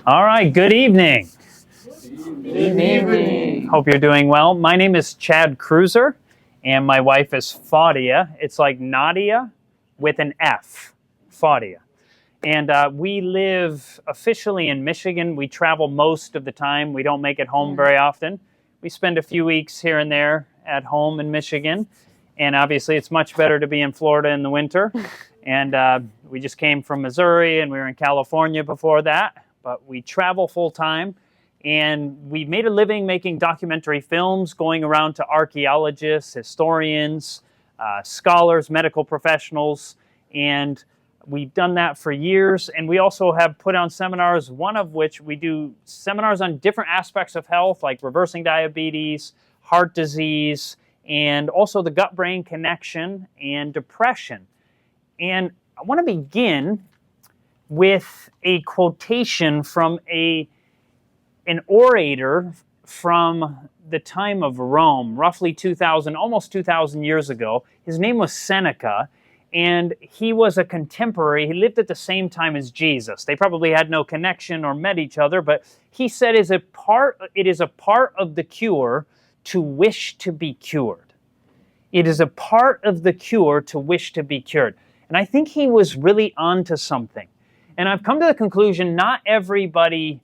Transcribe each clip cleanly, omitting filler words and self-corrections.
All right, good evening. Good evening. Hope you're doing well. My name is Chad Kreuzer, and my wife is Fadia. It's like Nadia with an F, Fadia. And we live officially in Michigan. We travel most of the time. We don't make it home very often. We spend a few weeks here and there at home in Michigan. And obviously, it's much better to be in Florida in the winter. And we just came from Missouri, and we were in California before that. But we travel full time. And we made a living making documentary films, going around to archaeologists, historians, scholars, medical professionals. And we've done that for years. And we also have put on seminars, one of which we do seminars on different aspects of health, like reversing diabetes, heart disease, and also the gut-brain connection and depression. And I want to begin with a quotation from an orator from the time of Rome, roughly 2,000, almost 2,000 years ago. His name was Seneca, and he was a contemporary. He lived at the same time as Jesus. They probably had no connection or met each other, but he said it is a part of the cure to wish to be cured. It is a part of the cure to wish to be cured. And I think he was really onto something. And I've come to the conclusion not everybody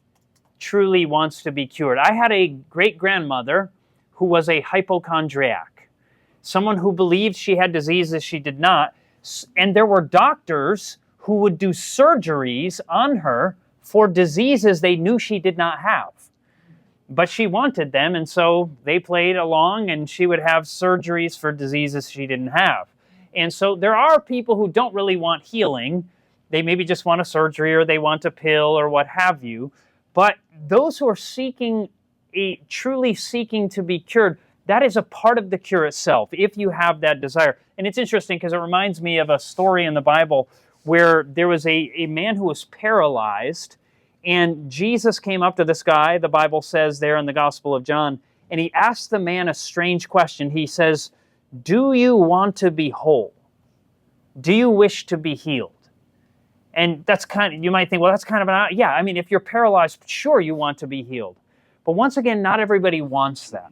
truly wants to be cured. I had a great-grandmother who was a hypochondriac, someone who believed she had diseases she did not, and there were doctors who would do surgeries on her for diseases they knew she did not have. But she wanted them, and so they played along, and she would have surgeries for diseases she didn't have. And so there are people who don't really want healing. They maybe just want a surgery, or they want a pill, or what have you. But those who are truly seeking to be cured, that is a part of the cure itself, if you have that desire. And it's interesting because it reminds me of a story in the Bible where there was a man who was paralyzed, and Jesus came up to this guy, the Bible says there in the Gospel of John, and he asked the man a strange question. He says, "Do you want to be whole? Do you wish to be healed?" And that's you might think, well, that's kind of yeah, I mean, if you're paralyzed, sure, you want to be healed. But once again, not everybody wants that.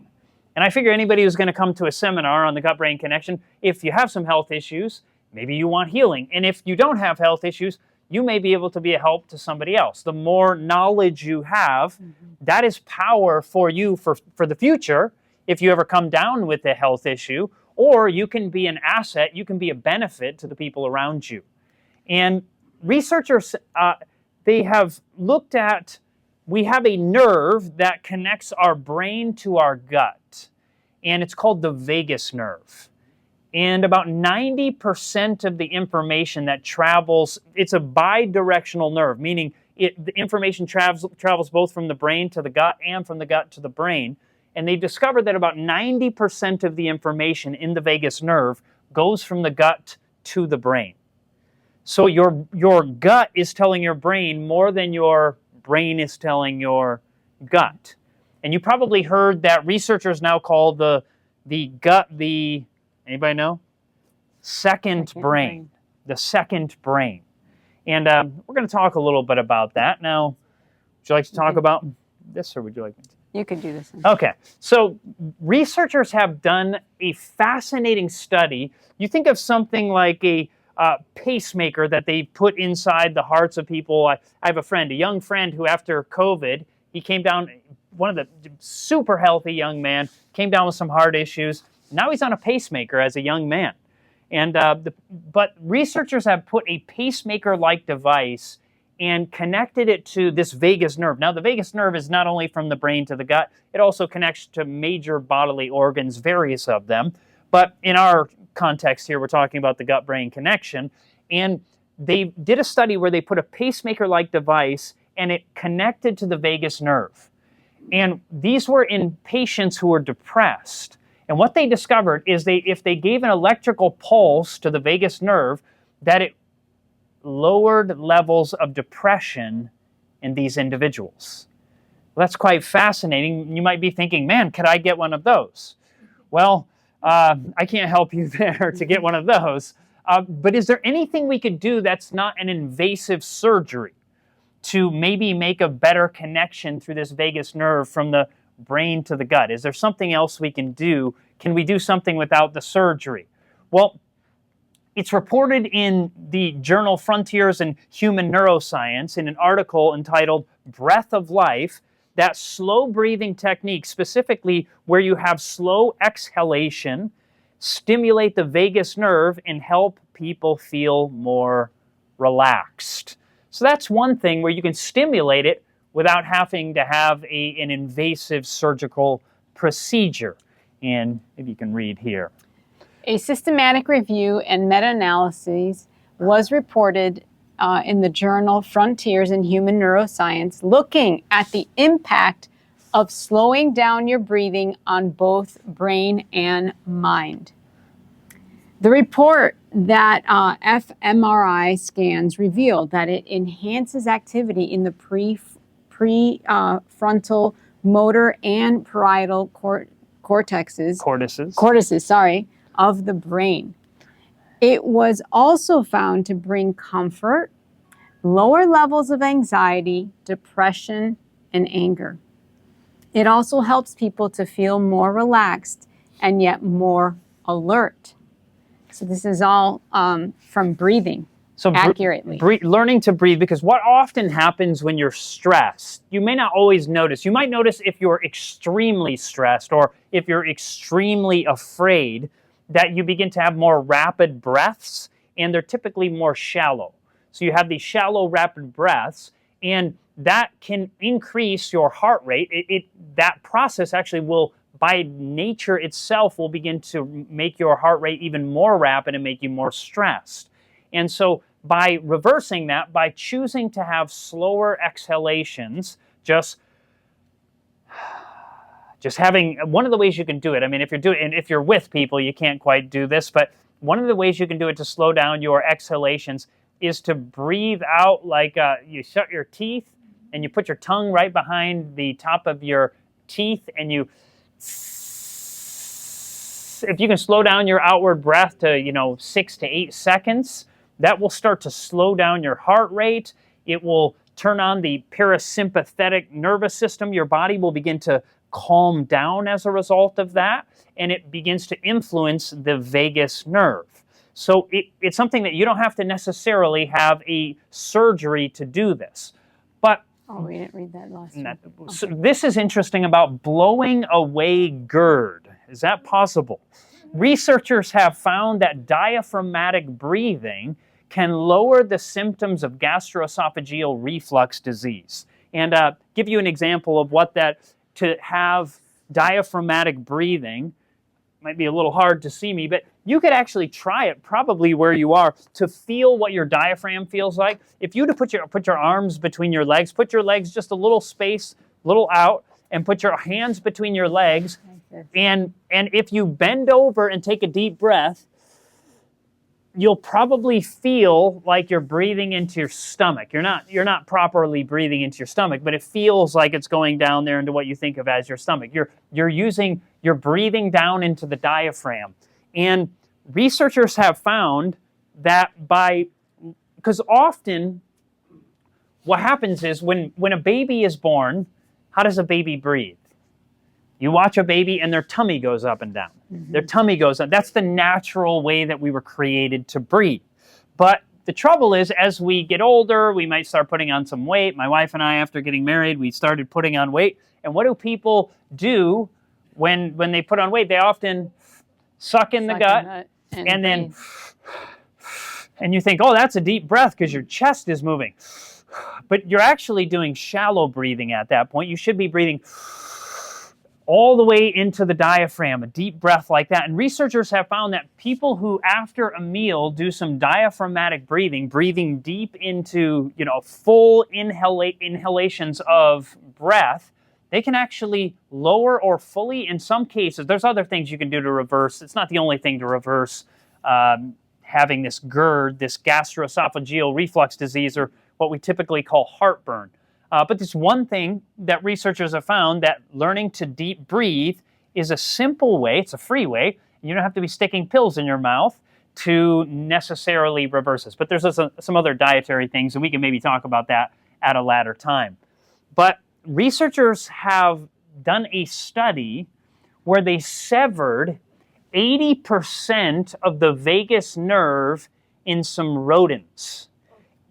And I figure anybody who's going to come to a seminar on the gut-brain connection, if you have some health issues, maybe you want healing. And if you don't have health issues, you may be able to be a help to somebody else. The more knowledge you have, that is power for you for the future, if you ever come down with a health issue, or you can be an asset, you can be a benefit to the people around you. And researchers, they have looked at, we have a nerve that connects our brain to our gut, and it's called the vagus nerve. And about 90% of the information that travels, it's a bidirectional nerve, meaning the information travels both from the brain to the gut and from the gut to the brain. And they discovered that about 90% of the information in the vagus nerve goes from the gut to the brain. So your gut is telling your brain more than your brain is telling your gut. And you probably heard that researchers now call the gut anybody know? Second brain. The second brain. And we're going to talk a little bit about that. Now, would you like to talk about this, or would you like me to? You can do this. Okay. So researchers have done a fascinating study. You think of something like a pacemaker that they put inside the hearts of people. I have a young friend who after COVID, he came down, one of the super healthy young man, came down with some heart issues. Now he's on a pacemaker as a young man. And but researchers have put a pacemaker-like device and connected it to this vagus nerve. Now the vagus nerve is not only from the brain to the gut, it also connects to major bodily organs, various of them. But in our context here, we're talking about the gut-brain connection. And they did a study where they put a pacemaker-like device and it connected to the vagus nerve. And these were in patients who were depressed. And what they discovered is if they gave an electrical pulse to the vagus nerve, that it lowered levels of depression in these individuals. Well, that's quite fascinating. You might be thinking, man, could I get one of those? Well, I can't help you there to get one of those. But is there anything we could do that's not an invasive surgery? to maybe make a better connection through this vagus nerve from the brain to the gut? Is there something else we can do? Can we do something without the surgery? Well, it's reported in the journal Frontiers in Human Neuroscience in an article entitled Breath of Life that slow breathing technique, specifically where you have slow exhalation, stimulate the vagus nerve and help people feel more relaxed. So that's one thing where you can stimulate it without having to have an invasive surgical procedure. And if you can read here. A systematic review and meta-analysis was reported in the journal Frontiers in Human Neuroscience, looking at the impact of slowing down your breathing on both brain and mind. The report that fMRI scans revealed that it enhances activity in the prefrontal motor and parietal cortices of the brain. It was also found to bring comfort, lower levels of anxiety, depression, and anger. It also helps people to feel more relaxed and yet more alert. So this is all from breathing accurately. Learning to breathe, because what often happens when you're stressed, you may not always notice. You might notice if you're extremely stressed or if you're extremely afraid, that you begin to have more rapid breaths, and they're typically more shallow. So you have these shallow, rapid breaths, and that can increase your heart rate. That process actually will, by nature itself, will begin to make your heart rate even more rapid and make you more stressed. And so by reversing that, by choosing to have slower exhalations, just having, one of the ways you can do it, I mean, if you're with people, you can't quite do this, but one of the ways you can do it to slow down your exhalations is to breathe out like you shut your teeth and you put your tongue right behind the top of your teeth, and if you can slow down your outward breath to 6 to 8 seconds, that will start to slow down your heart rate. It will turn on the parasympathetic nervous system. Your body will begin to calm down as a result of that, and it begins to influence the vagus nerve. So it's something that you don't have to necessarily have a surgery to do this. But we didn't read that last one. So this is interesting about blowing away GERD. Is that possible? Researchers have found that diaphragmatic breathing can lower the symptoms of gastroesophageal reflux disease. And give you an example of what that, to have diaphragmatic breathing, might be a little hard to see me, but you could actually try it probably where you are to feel what your diaphragm feels like. If you were to put your arms between your legs, put your legs just a little space, little out, and put your hands between your legs, and if you bend over and take a deep breath, you'll probably feel like you're breathing into your stomach. You're not properly breathing into your stomach, but it feels like it's going down there into what you think of as your stomach. You're breathing down into the diaphragm. And researchers have found that because often what happens is when a baby is born, how does a baby breathe? You watch a baby and their tummy goes up and down. Mm-hmm. Their tummy goes up. That's the natural way that we were created to breathe. But the trouble is, as we get older, we might start putting on some weight. My wife and I, after getting married, we started putting on weight. And what do people do when they put on weight? They often suck in the gut and then, and you think, oh, that's a deep breath because your chest is moving. But you're actually doing shallow breathing at that point. You should be breathing all the way into the diaphragm, a deep breath like that. And researchers have found that people who, after a meal, do some diaphragmatic breathing deep into, full inhalations of breath, they can actually lower or fully, in some cases, there's other things you can do to reverse. It's not the only thing to reverse having this GERD, this gastroesophageal reflux disease, or what we typically call heartburn. But there's one thing that researchers have found, that learning to deep breathe is a simple way, it's a free way. You don't have to be sticking pills in your mouth to necessarily reverse this. But there's some other dietary things, and we can maybe talk about that at a later time. But researchers have done a study where they severed 80% of the vagus nerve in some rodents.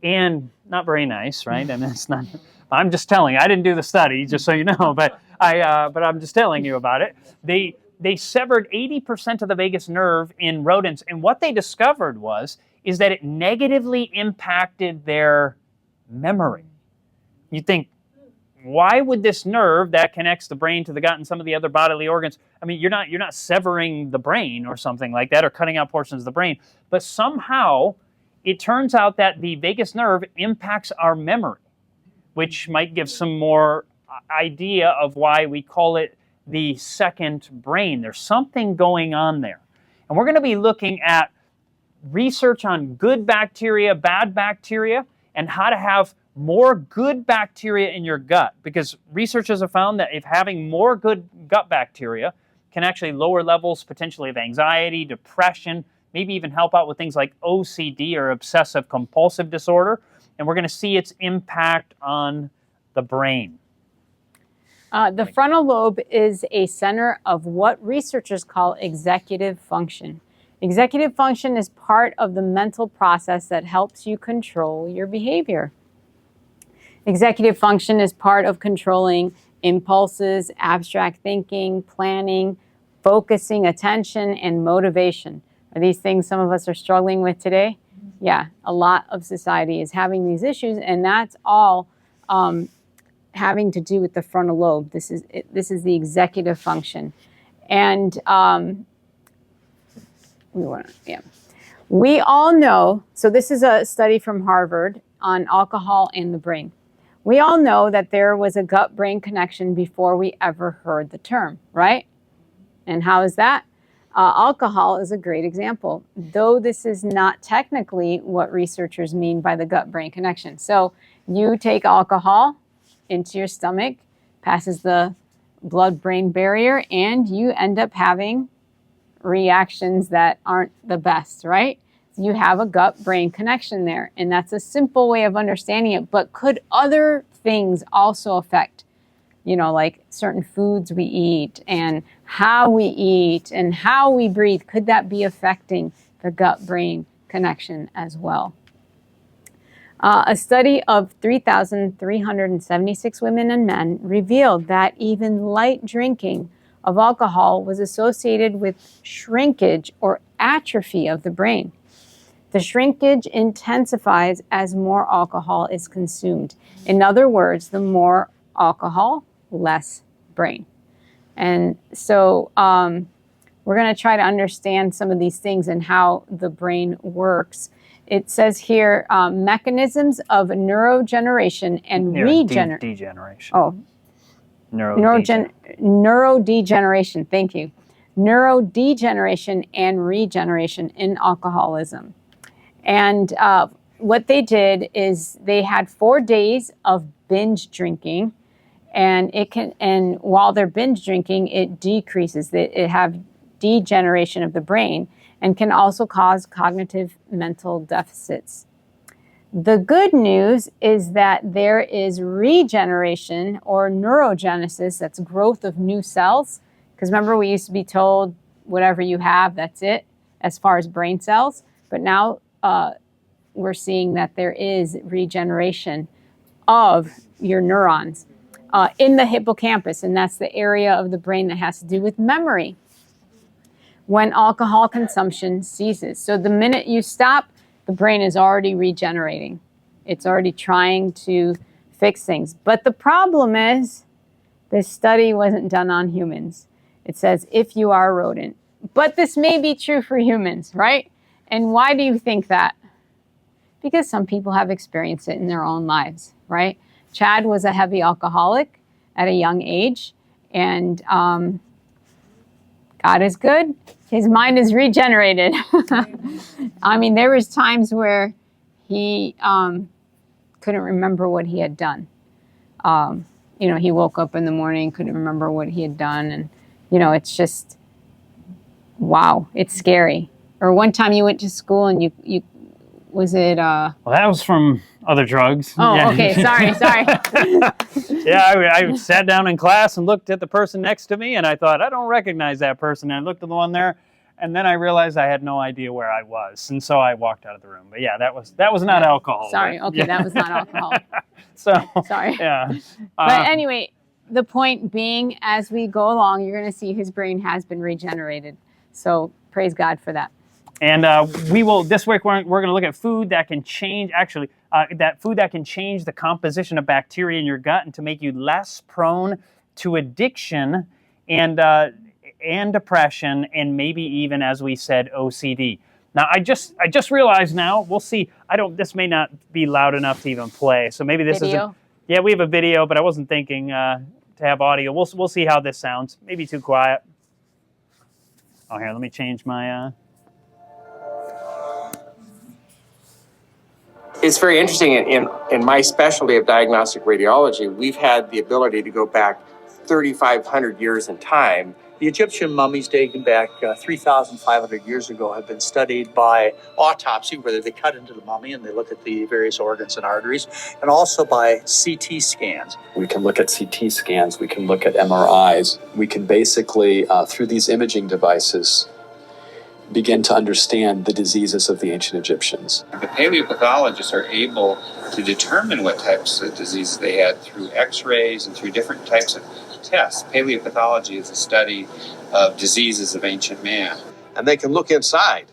And not very nice, right? I mean, it's not. I'm just telling you. I didn't do the study, just so you know. But I'm just telling you about it. They severed 80% of the vagus nerve in rodents, and what they discovered is that it negatively impacted their memory. You think, why would this nerve that connects the brain to the gut and some of the other bodily organs? I mean, you're not severing the brain or something like that, or cutting out portions of the brain, but somehow it turns out that the vagus nerve impacts our memory, which might give some more idea of why we call it the second brain. There's something going on there. And we're going to be looking at research on good bacteria, bad bacteria, and how to have more good bacteria in your gut. Because researchers have found that if having more good gut bacteria can actually lower levels potentially of anxiety, depression, maybe even help out with things like OCD or obsessive compulsive disorder. And we're going to see its impact on the brain. The frontal lobe is a center of what researchers call executive function. Executive function is part of the mental process that helps you control your behavior. Executive function is part of controlling impulses, abstract thinking, planning, focusing, attention, and motivation. Are these things some of us are struggling with today? Yeah, a lot of society is having these issues, and that's all having to do with the frontal lobe. This is the executive function, and we all know. So this is a study from Harvard on alcohol and the brain. We all know that there was a gut-brain connection before we ever heard the term, right? And how is that? Alcohol is a great example, though this is not technically what researchers mean by the gut-brain connection. So you take alcohol into your stomach, passes the blood-brain barrier, and you end up having reactions that aren't the best, right? You have a gut-brain connection there, and that's a simple way of understanding it. But could other things also affect, like certain foods we eat and how we eat and how we breathe? Could that be affecting the gut-brain connection as well? A study of 3,376 women and men revealed that even light drinking of alcohol was associated with shrinkage or atrophy of the brain. The shrinkage intensifies as more alcohol is consumed. In other words, the more alcohol, less brain. And so we're going to try to understand some of these things and how the brain works. It says here, mechanisms of neurogeneration and degeneration. Oh, neurodegeneration. Thank you. Neurodegeneration and regeneration in alcoholism. And what they did is they had 4 days of binge drinking, and while they're binge drinking, it decreases. It have degeneration of the brain and can also cause cognitive mental deficits. The good news is that there is regeneration or neurogenesis, that's growth of new cells. Because remember, we used to be told whatever you have, that's it, as far as brain cells. But now we're seeing that there is regeneration of your neurons in the hippocampus, and that's the area of the brain that has to do with memory when alcohol consumption ceases. So the minute you stop, the brain is already regenerating. It's already trying to fix things. But the problem is, this study wasn't done on humans. It says if you are a rodent. But this may be true for humans, right? And why do you think that? Because some people have experienced it in their own lives, right? Chad was a heavy alcoholic at a young age, and God is good. His mind is regenerated. I mean, there was times where he couldn't remember what he had done. He woke up in the morning, couldn't remember what he had done, and it's just, wow, it's scary. Or one time you went to school and you was it? Well, that was from Other drugs. Oh, Yeah. okay. Sorry. Yeah, I sat down in class and looked at the person next to me, and I thought, I don't recognize that person. And I looked at the one there, and then I realized I had no idea where I was, and so I walked out of the room. But yeah, that was not alcohol. Sorry. But, Okay, yeah. that was not alcohol. So Sorry. yeah. But anyway, the point being, as we go along, you're going to see his brain has been regenerated. So praise God for that. And we will, this week, we're going to look at food that can change, food that can change the composition of bacteria in your gut and to make you less prone to addiction and depression, and maybe even, as we said, OCD. Now, I just realized now, we'll see, this may not be loud enough to even play, so maybe this isn't. Yeah, we have a video, but I wasn't thinking to have audio. We'll see how this sounds. Maybe too quiet. Oh, here, let me change my... It's very interesting. In my specialty of diagnostic radiology, we've had the ability to go back 3,500 years in time. The Egyptian mummies dating back 3,500 years ago have been studied by autopsy, where they cut into the mummy and they look at the various organs and arteries, and also by CT scans. We can look at CT scans, we can look at MRIs. We can basically, through these imaging devices, begin to understand the diseases of the ancient Egyptians. The paleopathologists are able to determine what types of diseases they had through x-rays and through different types of tests. Paleopathology is a study of diseases of ancient man. And they can look inside.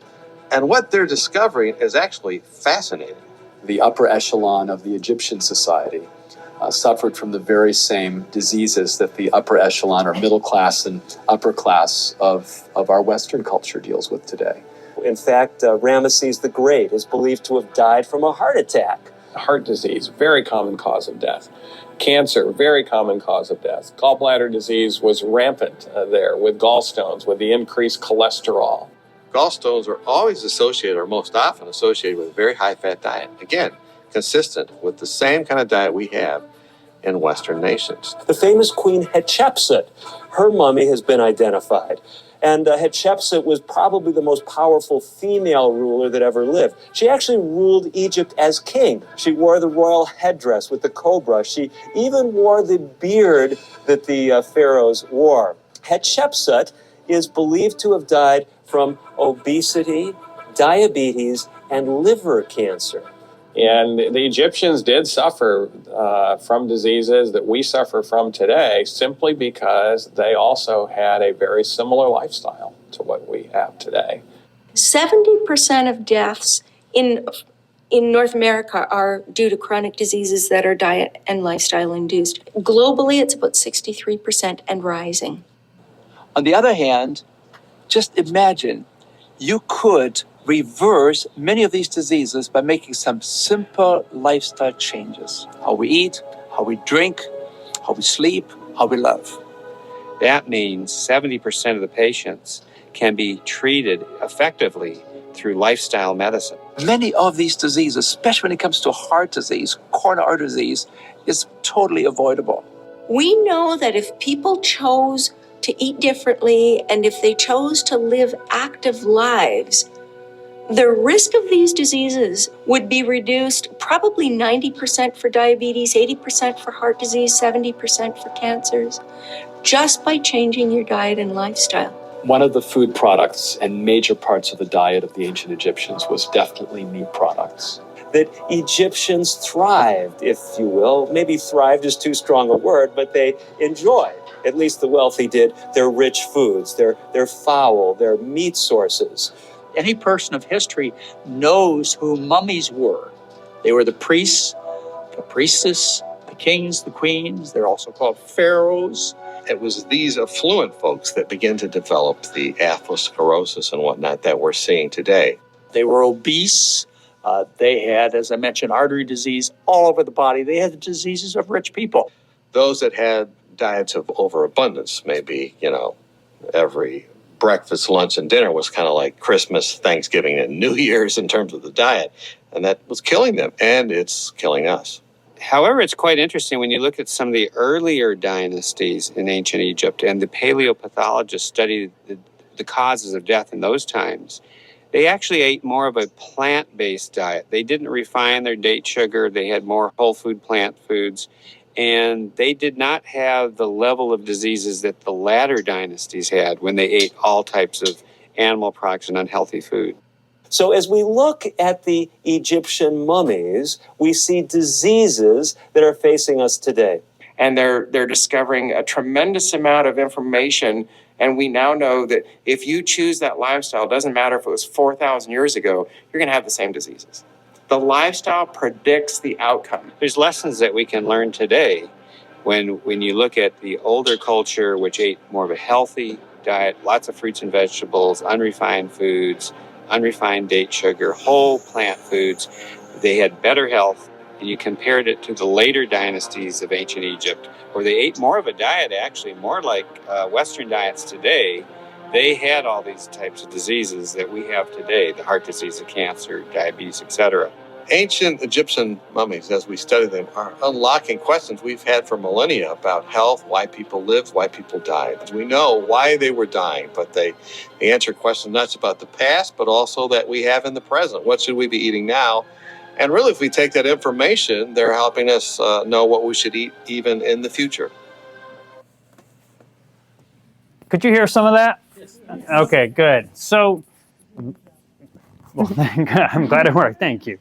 And what they're discovering is actually fascinating. The upper echelon of the Egyptian society suffered from the very same diseases that the upper echelon or middle class and upper class of our Western culture deals with today. In fact, Ramesses the Great is believed to have died from a heart attack. Heart disease, very common cause of death. Cancer, very common cause of death. Gallbladder disease was rampant there with gallstones, with the increased cholesterol. Gallstones are always associated, or most often associated, with a very high-fat diet. Again, consistent with the same kind of diet we have in Western nations. The famous Queen Hatshepsut, her mummy has been identified. And Hatshepsut was probably the most powerful female ruler that ever lived. She actually ruled Egypt as king. She wore the royal headdress with the cobra. She even wore the beard that the pharaohs wore. Hatshepsut is believed to have died from obesity, diabetes, and liver cancer. And the Egyptians did suffer from diseases that we suffer from today simply because they also had a very similar lifestyle to what we have today. 70% of deaths in North America are due to chronic diseases that are diet and lifestyle induced. Globally, it's about 63% and rising. On the other hand, just imagine you could reverse many of these diseases by making some simple lifestyle changes. How we eat, how we drink, how we sleep, how we love. That means 70% of the patients can be treated effectively through lifestyle medicine. Many of these diseases, especially when it comes to heart disease, coronary artery disease, is totally avoidable. We know that if people chose to eat differently and if they chose to live active lives, the risk of these diseases would be reduced probably 90% for diabetes, 80% for heart disease, 70% for cancers, just by changing your diet and lifestyle. One of the food products and major parts of the diet of the ancient Egyptians was definitely meat products. That Egyptians thrived, if you will. Maybe thrived is too strong a word, but they enjoyed, at least the wealthy did, their rich foods, their fowl, their meat sources. Any person of history knows who mummies were. They were the priests, the priestess, the kings, the queens. They're also called pharaohs. It was these affluent folks that began to develop the atherosclerosis and whatnot that we're seeing today. They were obese. They had, as I mentioned, artery disease all over the body. They had the diseases of rich people. Those that had diets of overabundance, maybe, every breakfast, lunch, and dinner was kind of like Christmas, Thanksgiving, and New Year's in terms of the diet. And that was killing them, and it's killing us. However, it's quite interesting when you look at some of the earlier dynasties in ancient Egypt, and the paleopathologists studied the causes of death in those times. they actually ate more of a plant-based diet. They didn't refine their date sugar. They had more whole food plant foods. And they did not have the level of diseases that the latter dynasties had when they ate all types of animal products and unhealthy food. So as we look at the Egyptian mummies, we see diseases that are facing us today. And they're discovering a tremendous amount of information. And we now know that if you choose that lifestyle, it doesn't matter if it was 4,000 years ago, you're going to have the same diseases. The lifestyle predicts the outcome. There's lessons that we can learn today when you look at the older culture, which ate more of a healthy diet, lots of fruits and vegetables, unrefined foods, unrefined date sugar, whole plant foods. They had better health. And you compared it to the later dynasties of ancient Egypt, where they ate more of a diet, actually, more like Western diets today. They had all these types of diseases that we have today, the heart disease, the cancer, diabetes, etc. Ancient Egyptian mummies, as we study them, are unlocking questions we've had for millennia about health, why people lived, why people died. We know why they were dying, but they answer questions not just about the past, but also that we have in the present. What should we be eating now? And really, if we take that information, they're helping us know what we should eat even in the future. Could you hear some of that? Yes. Okay, good. So, well, I'm glad it worked. Thank you.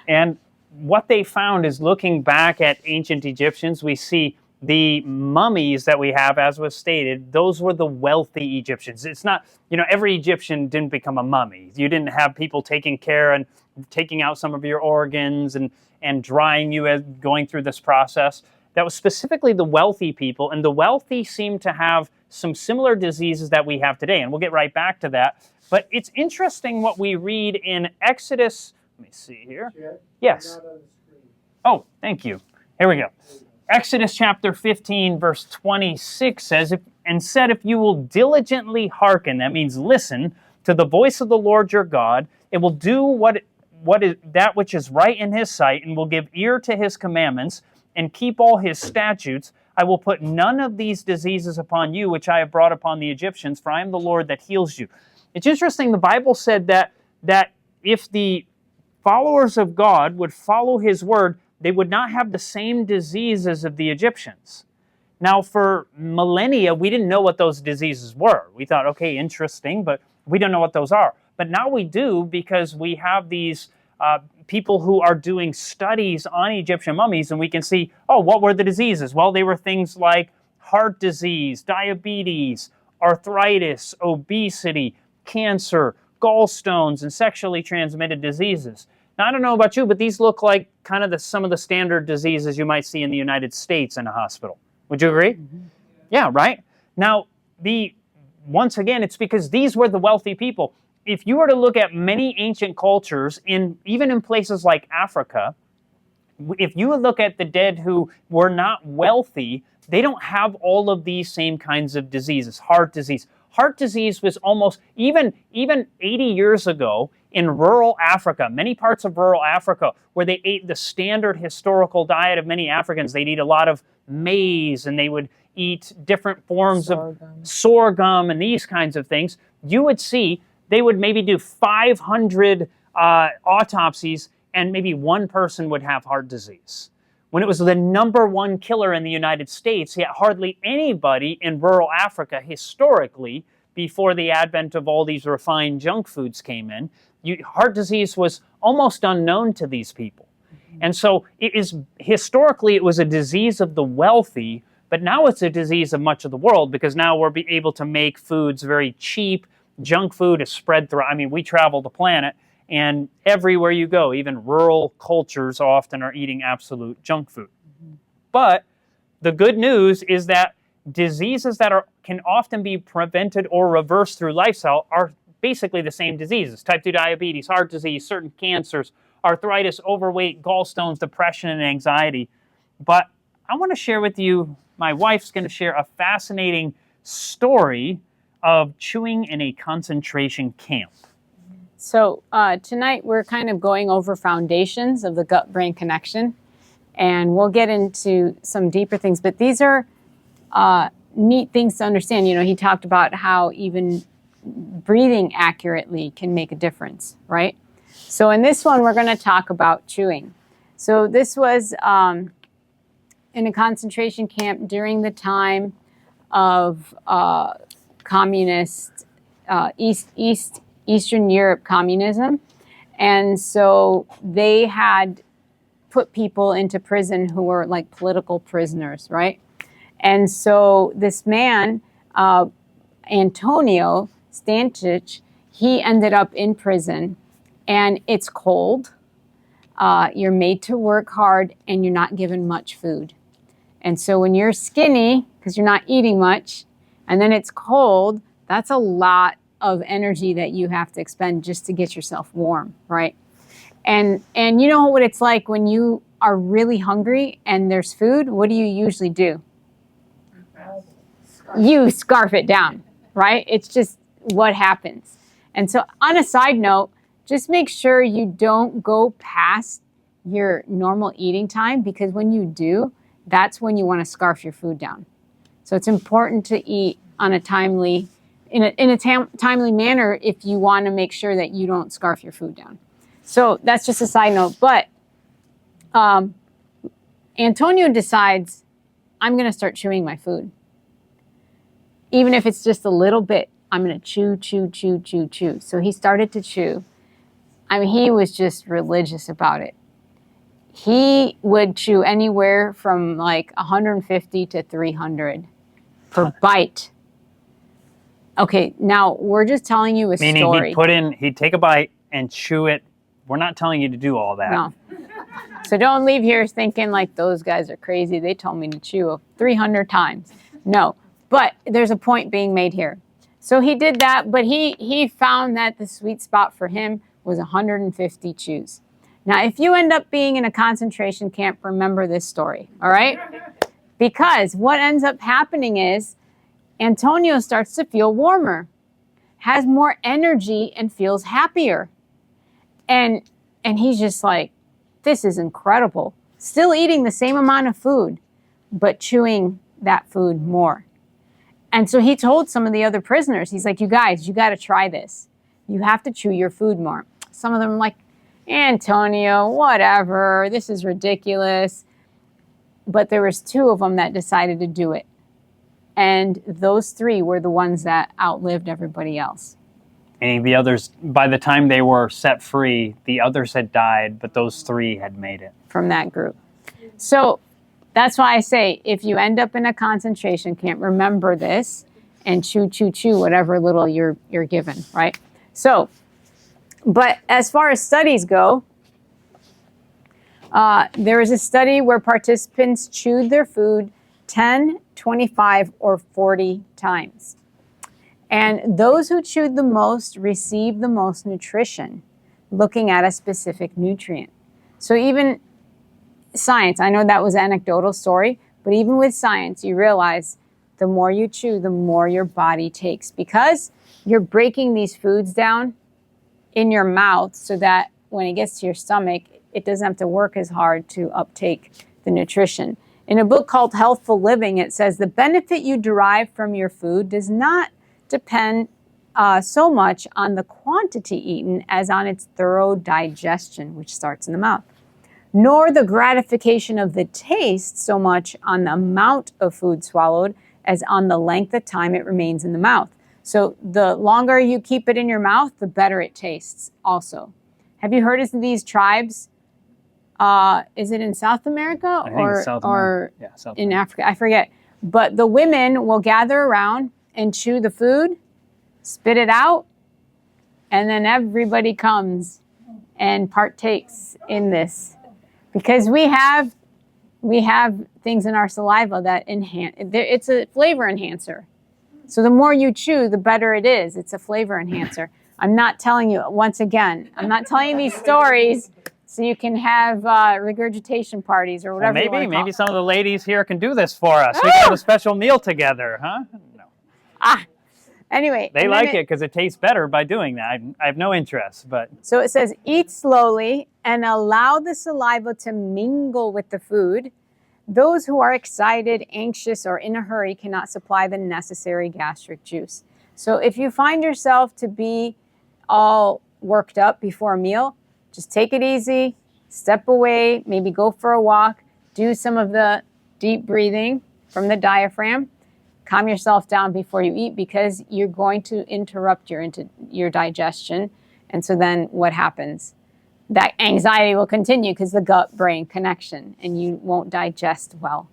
And what they found is looking back at ancient Egyptians, we see the mummies that we have, as was stated, those were the wealthy Egyptians. It's not, every Egyptian didn't become a mummy. You didn't have people taking care and taking out some of your organs and drying you as going through this process. That was specifically the wealthy people, and the wealthy seem to have some similar diseases that we have today, and we'll get right back to that. But it's interesting what we read in Exodus. Let me see here. Yes. Oh, thank you. Here we go. Exodus chapter 15, verse 26 says, if you will diligently hearken, that means listen, to the voice of the Lord your God, it will do what is that which is right in his sight, and will give ear to his commandments, and keep all his statutes. I will put none of these diseases upon you, which I have brought upon the Egyptians, for I am the Lord that heals you. It's interesting, the Bible said that if the followers of God would follow his word, they would not have the same diseases of the Egyptians. Now, for millennia, we didn't know what those diseases were. We thought, okay, interesting, but we don't know what those are. But now we do, because we have these people who are doing studies on Egyptian mummies, and we can see, what were the diseases? Well, they were things like heart disease, diabetes, arthritis, obesity, cancer, gallstones, and sexually transmitted diseases. Now, I don't know about you, but these look like kind of some of the standard diseases you might see in the United States in a hospital. Would you agree? Mm-hmm. Yeah, right? Now, once again, it's because these were the wealthy people. If you were to look at many ancient cultures, even in places like Africa, if you look at the dead who were not wealthy, they don't have all of these same kinds of diseases. Heart disease. Heart disease was almost, even 80 years ago, in rural Africa, many parts of rural Africa, where they ate the standard historical diet of many Africans. They'd eat a lot of maize, and they would eat different forms of sorghum and these kinds of things. You would see they would maybe do 500 autopsies, and maybe one person would have heart disease. When it was the number one killer in the United States, yet hardly anybody in rural Africa historically, before the advent of all these refined junk foods came in, heart disease was almost unknown to these people. And so historically it was a disease of the wealthy, but now it's a disease of much of the world, because now we're able to make foods very cheap. Junk food is spread through, we travel the planet, and everywhere you go, even rural cultures often are eating absolute junk food. Mm-hmm. But the good news is that diseases that can often be prevented or reversed through lifestyle are basically the same diseases. Type 2 diabetes, heart disease, certain cancers, arthritis, overweight, gallstones, depression, and anxiety. But I want to share with you, my wife's going to share a fascinating story of chewing in a concentration camp. So tonight we're kind of going over foundations of the gut-brain connection, and we'll get into some deeper things. But these are neat things to understand. He talked about how even breathing accurately can make a difference, right? So in this one, we're going to talk about chewing. So this was in a concentration camp during the time of communist, Eastern Europe communism. And so they had put people into prison who were like political prisoners, right? And so this man, Antonio Stančić, he ended up in prison, and it's cold. You're made to work hard, and you're not given much food. And so when you're skinny, because you're not eating much, and then it's cold, that's a lot of energy that you have to expend just to get yourself warm, right? And you know what it's like when you are really hungry and there's food, what do you usually do? You scarf it down, right? It's just what happens. And so on a side note, just make sure you don't go past your normal eating time, because when you do, that's when you want to scarf your food down. So it's important to eat on a timely manner if you want to make sure that you don't scarf your food down. So that's just a side note. But Antonio decides, I'm going to start chewing my food. Even if it's just a little bit, I'm going to chew, chew, chew, chew, chew. So he started to chew. I mean, he was just religious about it. He would chew anywhere from like 150 to 300 per bite. Okay, now we're just telling you a story. Meaning he'd take a bite and chew it. We're not telling you to do all that. No. So don't leave here thinking like those guys are crazy. They told me to chew 300 times. No, but there's a point being made here. So he did that, but he found that the sweet spot for him was 150 chews. Now, if you end up being in a concentration camp, remember this story, all right? Because what ends up happening is Antonio starts to feel warmer, has more energy, and feels happier. And he's just like, this is incredible. Still eating the same amount of food, but chewing that food more. And so he told some of the other prisoners, he's like, you guys, you got to try this. You have to chew your food more. Some of them were like, Antonio, whatever, this is ridiculous. But there was 2 of them that decided to do it. And those 3 were the ones that outlived everybody else. And the others, by the time they were set free, the others had died, but those 3 had made it. From that group. So that's why I say, if you end up in a concentration camp, remember this and chew, chew, chew, whatever little you're given, right? So, but as far as studies go, there was a study where participants chewed their food 10, 25, or 40 times. And those who chewed the most received the most nutrition, looking at a specific nutrient. So even science, I know that was an anecdotal story, but even with science, you realize the more you chew, the more your body takes, because you're breaking these foods down in your mouth so that when it gets to your stomach, it doesn't have to work as hard to uptake the nutrition. In a book called Healthful Living, it says the benefit you derive from your food does not depend so much on the quantity eaten as on its thorough digestion, which starts in the mouth, nor the gratification of the taste so much on the amount of food swallowed as on the length of time it remains in the mouth. So the longer you keep it in your mouth, the better it tastes also. Have you heard of these tribes? Is it in South America or in Africa? I forget. But the women will gather around and chew the food, spit it out, and then everybody comes and partakes in this. Because we have things in our saliva that enhance, it's a flavor enhancer. So the more you chew, the better it is. It's a flavor enhancer. I'm not telling you, once again, I'm not telling you these stories so you can have regurgitation parties or whatever. Well, maybe some of the ladies here can do this for us. We can have a special meal together, huh? No. Anyway. They like it because it tastes better by doing that. I have no interest, but. So it says, eat slowly and allow the saliva to mingle with the food. Those who are excited, anxious, or in a hurry cannot supply the necessary gastric juice. So if you find yourself to be all worked up before a meal, just take it easy, step away, maybe go for a walk, do some of the deep breathing from the diaphragm, calm yourself down before you eat, because you're going to interrupt your digestion. And so then what happens? That anxiety will continue because the gut-brain connection, and you won't digest well.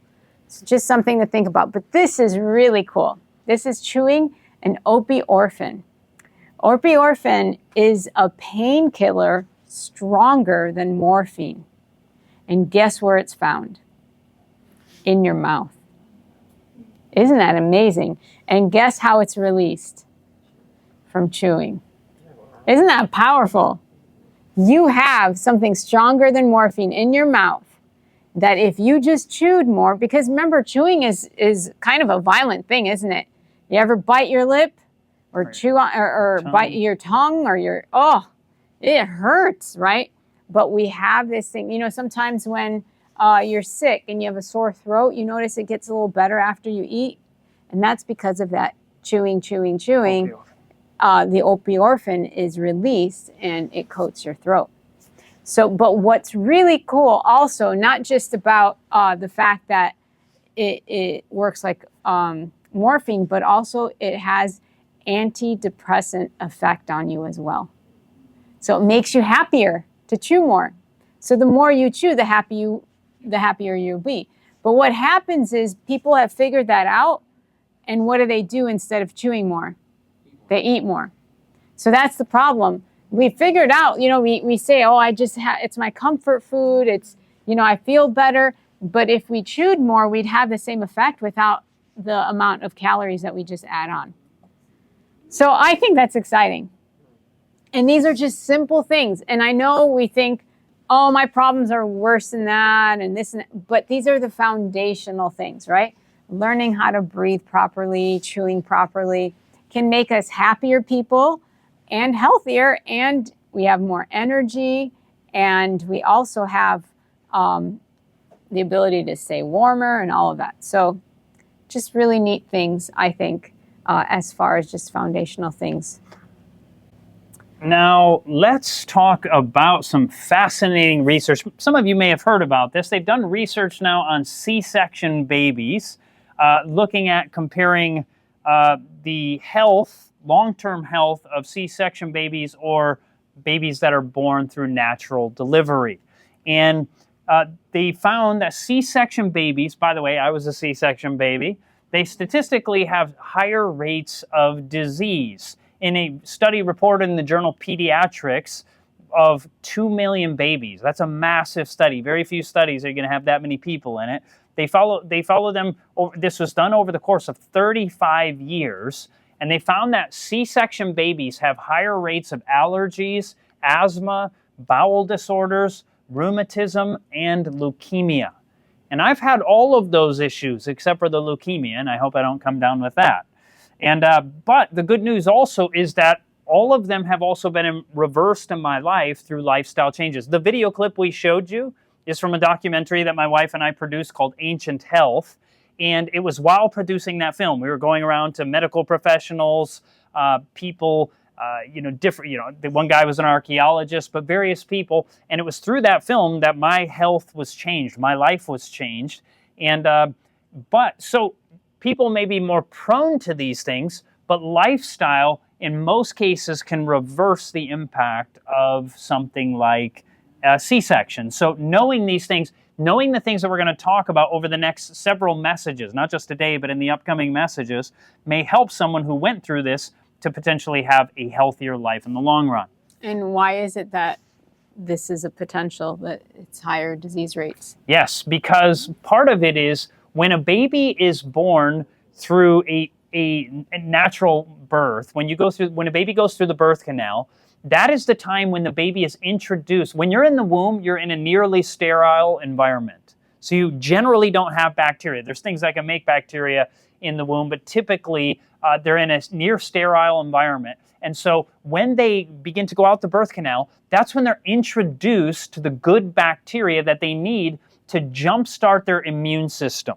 It's just something to think about. But this is really cool. This is chewing an opioorphin. Opioorphin is a painkiller stronger than morphine. And guess where it's found? In your mouth. Isn't that amazing? And guess how it's released? From chewing. Isn't that powerful? You have something stronger than morphine in your mouth that if you just chewed more, because remember, chewing is kind of a violent thing, isn't it? You ever bite your lip or chew on, or bite your tongue or it hurts, right? But we have this thing, sometimes when you're sick and you have a sore throat, you notice it gets a little better after you eat. And that's because of that chewing. The opioorphin is released and it coats your throat. So, but what's really cool also, not just about the fact that it works like morphine, but also it has antidepressant effect on you as well. So it makes you happier to chew more. So the more you chew, the happier you'll be. But what happens is people have figured that out, and what do instead of chewing more? They eat more. So that's the problem. We figured out, we say, it's my comfort food. It's, I feel better. But if we chewed more, we'd have the same effect without the amount of calories that we just add on. So I think that's exciting. And these are just simple things. And I know we think, oh, my problems are worse than that and this and that. But these are the foundational things, right? Learning how to breathe properly, chewing properly can make us happier people and healthier. And we have more energy. And we also have the ability to stay warmer and all of that. So just really neat things, I think, as far as just foundational things. Now, let's talk about some fascinating research. Some of you may have heard about this. They've done research now on C-section babies, looking at comparing the health, long-term health of C-section babies or babies that are born through natural delivery. And they found that C-section babies, by the way, I was a C-section baby, they statistically have higher rates of disease. In a study reported in the journal Pediatrics of 2 million babies. That's a massive study. Very few studies are going to have that many people in it. They follow them. This was done over the course of 35 years, and they found that C-section babies have higher rates of allergies, asthma, bowel disorders, rheumatism, and leukemia. And I've had all of those issues except for the leukemia, and I hope I don't come down with that. And but the good news also is that all of them have also been reversed in my life through lifestyle changes. The video clip we showed you is from a documentary that my wife and I produced called Ancient Health. And it was while producing that film. We were going around to medical professionals, people, the one guy was an archaeologist, but various people. And it was through that film that my health was changed. My life was changed. And so people may be more prone to these things, but lifestyle in most cases can reverse the impact of something like C-section. So knowing these things, knowing the things that we're going to talk about over the next several messages, not just today, but in the upcoming messages, may help someone who went through this to potentially have a healthier life in the long run. And why is it that this is a potential, that it's higher disease rates? Yes, because part of it is when a baby is born through a natural birth, when a baby goes through the birth canal, that is the time when the baby is introduced. When you're in the womb, you're in a nearly sterile environment. So you generally don't have bacteria. There's things that can make bacteria in the womb, but typically they're in a near sterile environment. And so when they begin to go out the birth canal, that's when they're introduced to the good bacteria that they need to jumpstart their immune system.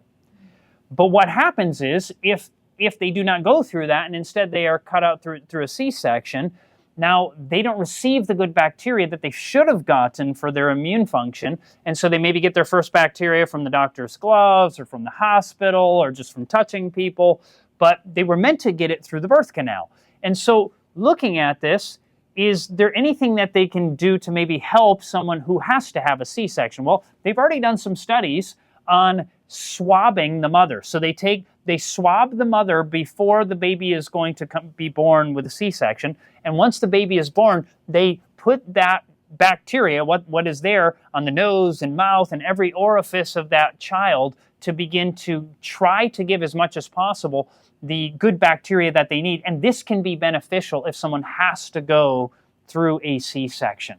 But what happens is if if they do not go through that and instead they are cut out through a C-section, now they don't receive the good bacteria that they should have gotten for their immune function. And so they maybe get their first bacteria from the doctor's gloves or from the hospital or just from touching people, but they were meant to get it through the birth canal. And so looking at this, is there anything that they can do to maybe help someone who has to have a C-section? Well, they've already done some studies on swabbing the mother. So they swab the mother before the baby is going to be born with a C-section. And once the baby is born, they put that bacteria, what is there on the nose and mouth and every orifice of that child, to begin to try to give as much as possible the good bacteria that they need. And this can be beneficial if someone has to go through a C-section.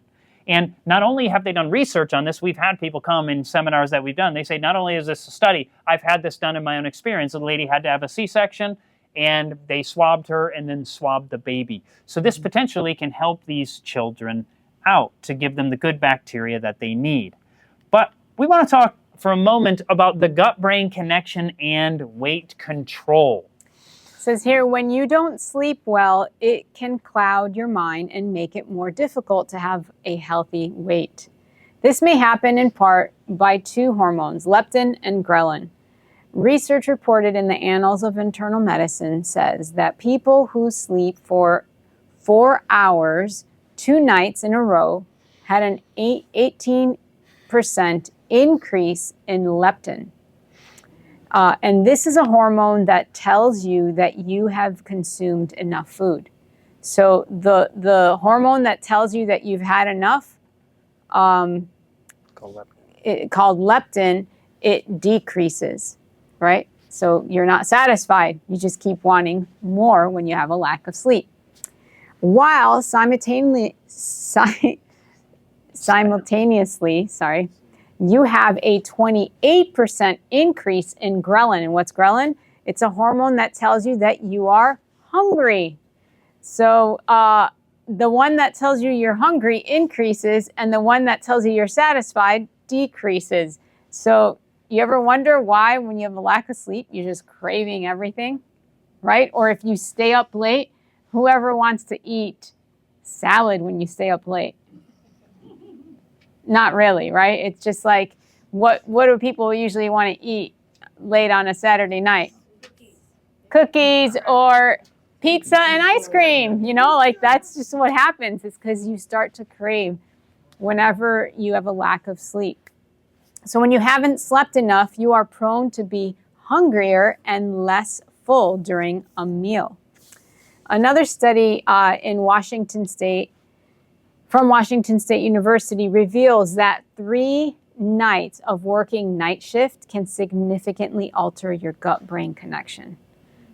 And not only have they done research on this, we've had people come in seminars that we've done. They say, not only is this a study, I've had this done in my own experience. The lady had to have a C-section, and they swabbed her and then swabbed the baby. So this potentially can help these children out to give them the good bacteria that they need. But we want to talk for a moment about the gut-brain connection and weight control. It says here, when you don't sleep well, it can cloud your mind and make it more difficult to have a healthy weight. This may happen in part by two hormones, leptin and ghrelin. Research reported in the Annals of Internal Medicine says that people who sleep for 4 hours, 2 nights in a row, had an 18% increase in leptin. And this is a hormone that tells you that you have consumed enough food. So the hormone that tells you that you've had enough, called leptin, it decreases, right? So you're not satisfied. You just keep wanting more when you have a lack of sleep. While simultaneously, you have a 28% increase in ghrelin. And what's ghrelin? It's a hormone that tells you that you are hungry. So the one that tells you you're hungry increases, and the one that tells you you're satisfied decreases. So you ever wonder why, when you have a lack of sleep, you're just craving everything, right? Or if you stay up late, whoever wants to eat salad when you stay up late? Not really, right? It's just like, what do people usually want to eat late on a Saturday night? Cookies or pizza and ice cream. You know, like that's just what happens. It's because you start to crave whenever you have a lack of sleep. So when you haven't slept enough, you are prone to be hungrier and less full during a meal. Another study in Washington State, from Washington State University, reveals that 3 nights of working night shift can significantly alter your gut-brain connection.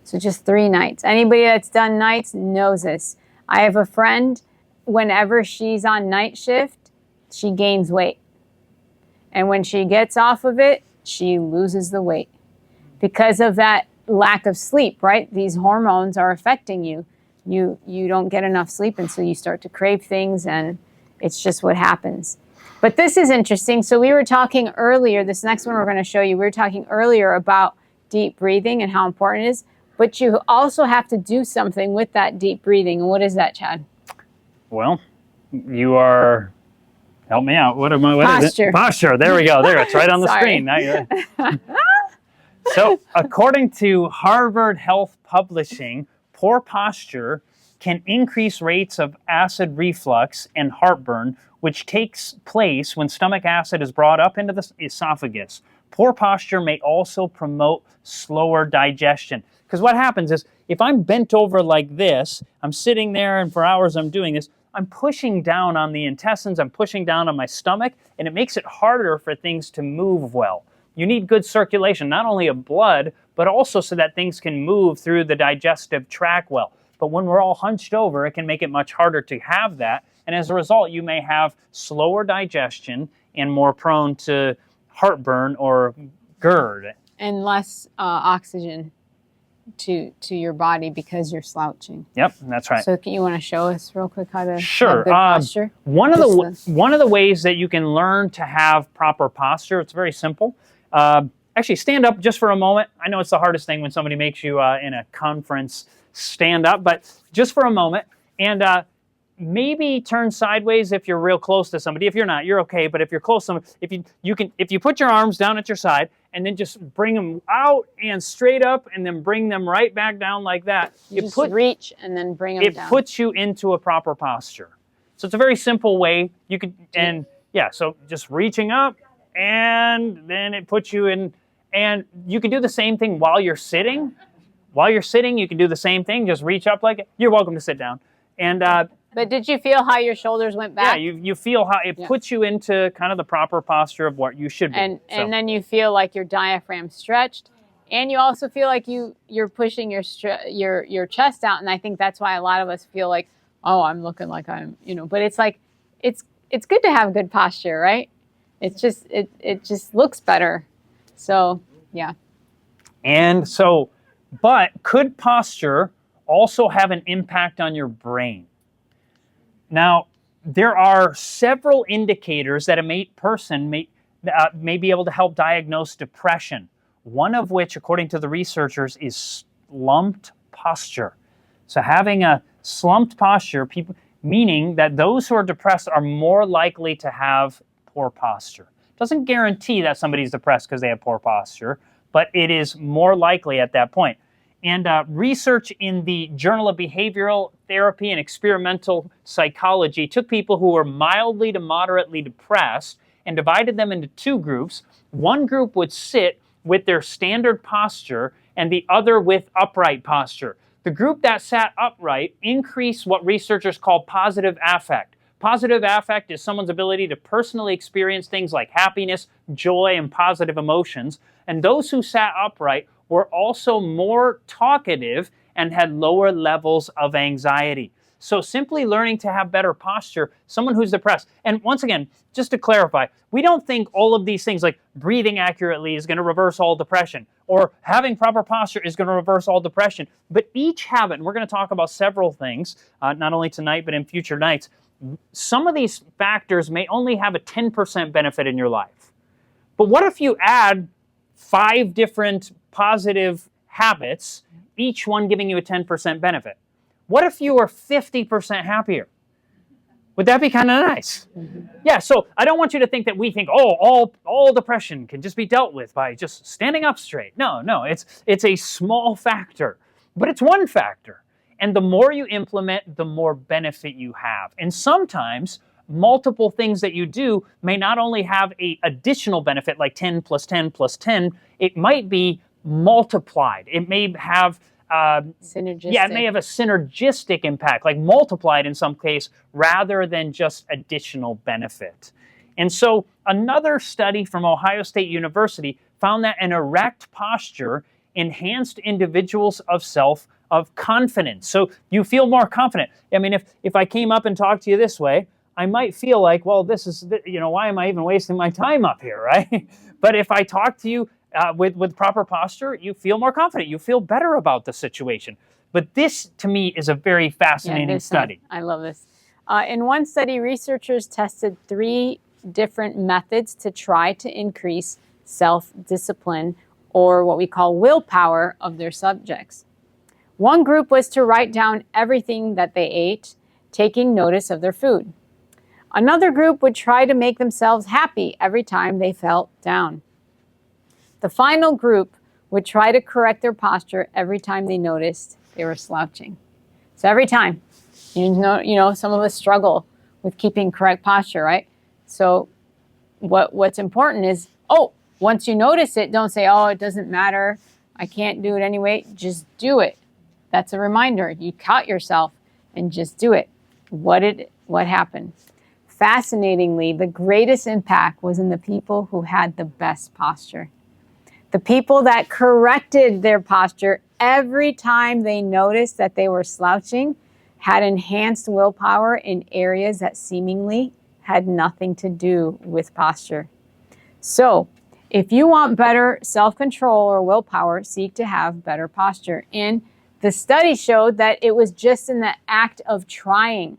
So just 3 nights. Anybody that's done nights knows this. I have a friend, whenever she's on night shift, she gains weight. And when she gets off of it, she loses the weight. Because of that lack of sleep, right? These hormones are affecting you. You don't get enough sleep, and so you start to crave things, and it's just what happens. But this is interesting. So we were talking earlier, this next one we're going to show you, we were talking earlier about deep breathing and how important it is, but you also have to do something with that deep breathing. And what is that, Chad? Well, you are, help me out. What Posture. is it? Posture. There we go. There, it's right on the screen. Now you're... So according to Harvard Health Publishing, poor posture can increase rates of acid reflux and heartburn, which takes place when stomach acid is brought up into the esophagus. Poor posture may also promote slower digestion. Because what happens is, if I'm bent over like this, I'm sitting there and for hours I'm doing this, I'm pushing down on the intestines, I'm pushing down on my stomach, and it makes it harder for things to move well. You need good circulation, not only of blood, but also so that things can move through the digestive tract well. But when we're all hunched over, it can make it much harder to have that. And as a result, you may have slower digestion and more prone to heartburn or GERD. And less oxygen to your body because you're slouching. Yep, that's right. So you want to show us real quick how to have good posture? One of the ways that you can learn to have proper posture, it's very simple. actually stand up just for a moment. I know it's the hardest thing when somebody makes you in a conference stand up, but just for a moment. And maybe turn sideways if you're real close to somebody. If you're not, you're okay. But if you're close to somebody, if you put your arms down at your side and then just bring them out and straight up and then bring them right back down like that. You just reach and then bring them down. It puts you into a proper posture. So it's a very simple way. You could, and yeah, so just reaching up and then it puts you in, and you can do the same thing while you're sitting. While you're sitting, you can do the same thing. Just reach up like it. You're welcome to sit down. And but did you feel how your shoulders went back? Yeah, you feel how it puts you into kind of the proper posture of what you should be. And then you feel like your diaphragm stretched, and you also feel like you're pushing your chest out. And I think that's why a lot of us feel like, oh, I'm looking like I'm, But it's like it's good to have good posture, right? It's just it just looks better. So yeah. And so, but could posture also have an impact on your brain? Now, there are several indicators that a person may be able to help diagnose depression, one of which, according to the researchers, is slumped posture. So having a slumped posture, meaning that those who are depressed are more likely to have poor posture. Doesn't guarantee that somebody's depressed because they have poor posture, but it is more likely at that point. And research in the Journal of Behavioral Therapy and Experimental Psychology took people who were mildly to moderately depressed and divided them into two groups. One group would sit with their standard posture and the other with upright posture. The group that sat upright increased what researchers call positive affect. Positive affect is someone's ability to personally experience things like happiness, joy, and positive emotions. And those who sat upright were also more talkative and had lower levels of anxiety. So simply learning to have better posture, someone who's depressed, and once again, just to clarify, we don't think all of these things like breathing accurately is going to reverse all depression, or having proper posture is going to reverse all depression, but each habit, and we're going to talk about several things, not only tonight but in future nights, some of these factors may only have a 10% benefit in your life. But what if you add 5 different positive habits, each one giving you a 10% benefit? What if you were 50% happier? Would that be kind of nice? Yeah, so I don't want you to think that we think, oh, all depression can just be dealt with by just standing up straight. No, it's a small factor, but it's one factor. And the more you implement, the more benefit you have. And sometimes multiple things that you do may not only have an additional benefit like 10 plus 10 plus 10, it might be multiplied. It may have synergistic. Yeah, it may have a synergistic impact, like multiplied in some case, rather than just additional benefit. And so another study from Ohio State University found that an erect posture enhanced individuals of confidence. So you feel more confident. I mean, if I came up and talked to you this way, I might feel like, well, this is, why am I even wasting my time up here, right? But if I talk to you with proper posture, you feel more confident. You feel better about the situation. But this, to me, is a very fascinating study. I love this. In one study, researchers tested 3 different methods to try to increase self-discipline, or what we call willpower, of their subjects. One group was to write down everything that they ate, taking notice of their food. Another group would try to make themselves happy every time they felt down. The final group would try to correct their posture every time they noticed they were slouching. So every time, some of us struggle with keeping correct posture, right? So what's important is, once you notice it, don't say, it doesn't matter, I can't do it anyway. Just do it. That's a reminder. You caught yourself and just do it. What happened? Fascinatingly, the greatest impact was in the people who had the best posture. The people that corrected their posture every time they noticed that they were slouching had enhanced willpower in areas that seemingly had nothing to do with posture. So, if you want better self-control or willpower, seek to have better posture. And the study showed that it was just in the act of trying,